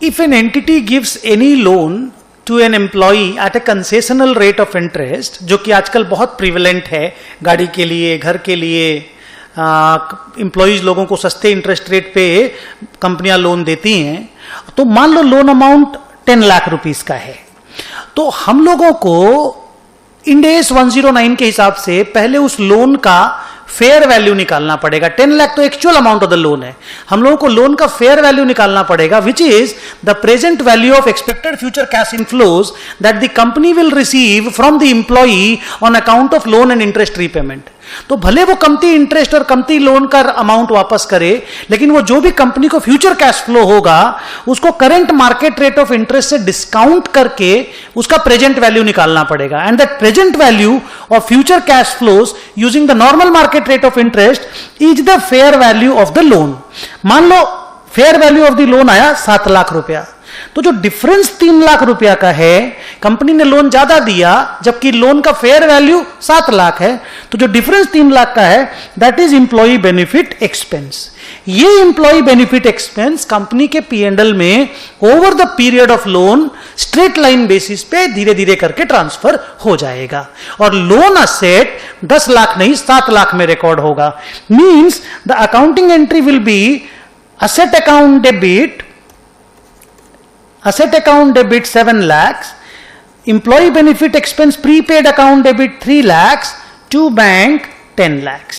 If an entity gives any loan to an employee at a concessional rate of interest, जो कि आजकल बहुत prevalent है, गाड़ी के लिए, घर के लिए, एम्प्लॉयज लोगों को सस्ते इंटरेस्ट रेट पे कंपनियां लोन देती हैं, तो मान लो लोन अमाउंट 10 लाख रुपीस का है, तो हम लोगों को इंड AS 109 के हिसाब से पहले उस लोन का फेयर वैल्यू निकालना पड़ेगा। 10 लाख तो actual amount of the loan है, हम लोगों को लोन का फेयर वैल्यू निकालना पड़ेगा, which is the present value of expected future cash inflows that the company will receive from the employee on account of loan and interest repayment. तो भले वो कमती इंटरेस्ट और कमती लोन का अमाउंट वापस करे, लेकिन वो जो भी कंपनी को फ्यूचर कैश फ्लो होगा उसको current market rate of interest से डिस्काउंट करके उसका प्रेजेंट वैल्यू निकालना पड़ेगा। And that present value of future cash flows using the normal market rate of interest is the fair value of the loan. मान लो fair value of the loan आया 7 लाख रुपया, तो जो डिफरेंस 3 लाख रुपया का है, कंपनी ने लोन ज्यादा दिया जबकि लोन का फेयर वैल्यू 7 लाख है, तो जो डिफरेंस 3 लाख का है that is employee benefit expense. ये एम्प्लॉय बेनिफिट एक्सपेंस कंपनी के P&L में over the period of loan straight line basis पे धीरे धीरे करके ट्रांसफर हो जाएगा और लोन असेट 10 लाख नहीं 7 लाख में रिकॉर्ड होगा। Means the accounting entry will be asset account debit 7 lakhs, employee benefit expense prepaid account debit 3 lakhs, to bank 10 lakhs.